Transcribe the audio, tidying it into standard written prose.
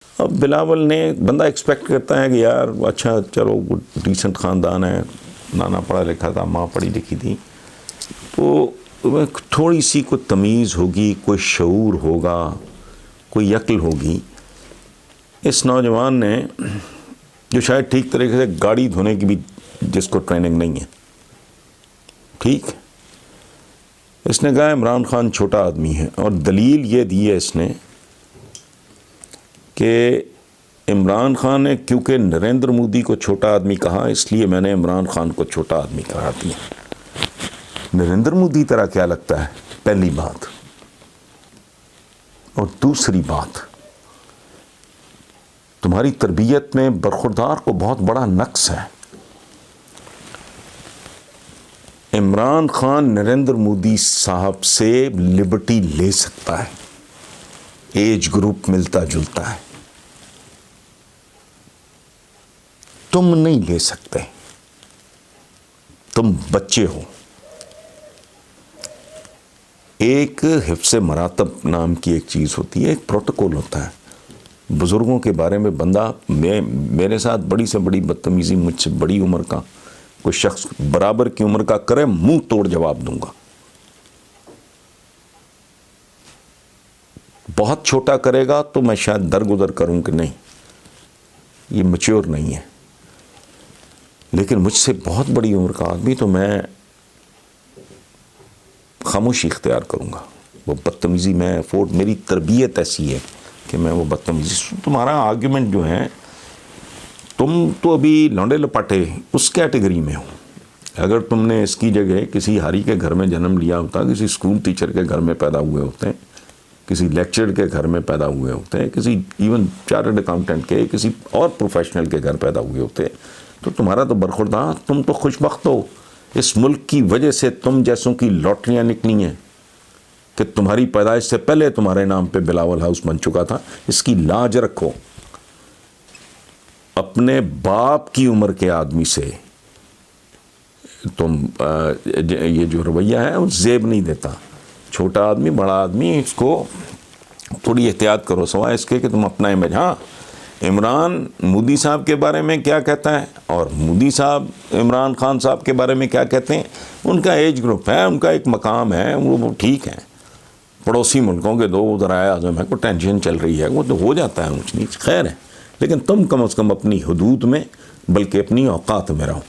اب بلاول نے بندہ ایکسپیکٹ کرتا ہے کہ یار اچھا چلو ڈیسنٹ خاندان ہے، نانا پڑھا لکھا تھا، ماں پڑھی لکھی تھی، تو تھوڑی سی کوئی تمیز ہوگی، کوئی شعور ہوگا، کوئی عقل ہوگی۔ اس نوجوان نے جو شاید ٹھیک طریقے سے گاڑی دھونے کی بھی جس کو ٹریننگ نہیں ہے، ٹھیک، اس نے کہا عمران خان چھوٹا آدمی ہے، اور دلیل یہ دی ہے اس نے کہ عمران خان نے کیونکہ نریندر مودی کو چھوٹا آدمی کہا، اس لیے میں نے عمران خان کو چھوٹا آدمی قرار دیا۔ نریندر مودی طرح کیا لگتا ہے، پہلی بات۔ اور دوسری بات، تمہاری تربیت میں برخوردار کو بہت بڑا نقص ہے۔ عمران خان نریندر مودی صاحب سے لبرٹی لے سکتا ہے، ایج گروپ ملتا جلتا ہے، تم نہیں لے سکتے، تم بچے ہو۔ ایک حفظ مراتب نام کی ایک چیز ہوتی ہے، ایک پروٹوکول ہوتا ہے۔ بزرگوں کے بارے میں بندہ میرے ساتھ بڑی سے بڑی بدتمیزی مجھ سے بڑی عمر کا کوئی شخص برابر کی عمر کا کرے، منہ توڑ جواب دوں گا۔ بہت چھوٹا کرے گا تو میں شاید درگزر کروں کہ نہیں، یہ میچور نہیں ہے، لیکن مجھ سے بہت بڑی عمر کا آدمی تو میں خاموشی اختیار کروں گا۔ وہ بدتمیزی میں میری تربیت ایسی ہے کہ میں وہ بدتمیزی، تمہارا آرگیومنٹ جو ہے، تم تو ابھی لونڈے لپاٹے اس کیٹیگری میں ہو۔ اگر تم نے اس کی جگہ کسی ہاری کے گھر میں جنم لیا ہوتا، کسی اسکول ٹیچر کے گھر میں پیدا ہوئے ہوتے، کسی لیکچرر کے گھر میں پیدا ہوئے ہوتے، کسی ایون چارٹرڈ اکاؤنٹنٹ کے، کسی اور پروفیشنل کے گھر پیدا ہوئے ہوتے، تو تمہارا تو برخوردار، تم تو خوش بخت ہو۔ اس ملک کی وجہ سے تم جیسوں کی لاٹریاں نکلی ہیں کہ تمہاری پیدائش سے پہلے تمہارے نام پہ بلاول ہاؤس بن چکا تھا۔ اس کی لاج رکھو۔ اپنے باپ کی عمر کے آدمی سے تم یہ جو رویہ ہے وہ زیب نہیں دیتا۔ چھوٹا آدمی بڑا آدمی، اس کو تھوڑی احتیاط کرو، سوائے اس کے کہ تم اپنا امیج۔ ہاں، عمران مودی صاحب کے بارے میں کیا کہتا ہے اور مودی صاحب عمران خان صاحب کے بارے میں کیا کہتے ہیں، ان کا ایج گروپ ہے، ان کا ایک مقام ہے، وہ ٹھیک ہے۔ پڑوسی ملکوں کے دو ذرائع اعظم ہے، کوئی ٹینشن چل رہی ہے، وہ تو ہو جاتا ہے اونچ نیچ، خیر ہے، لیکن تم کم از کم اپنی حدود میں بلکہ اپنی اوقات میں رہو۔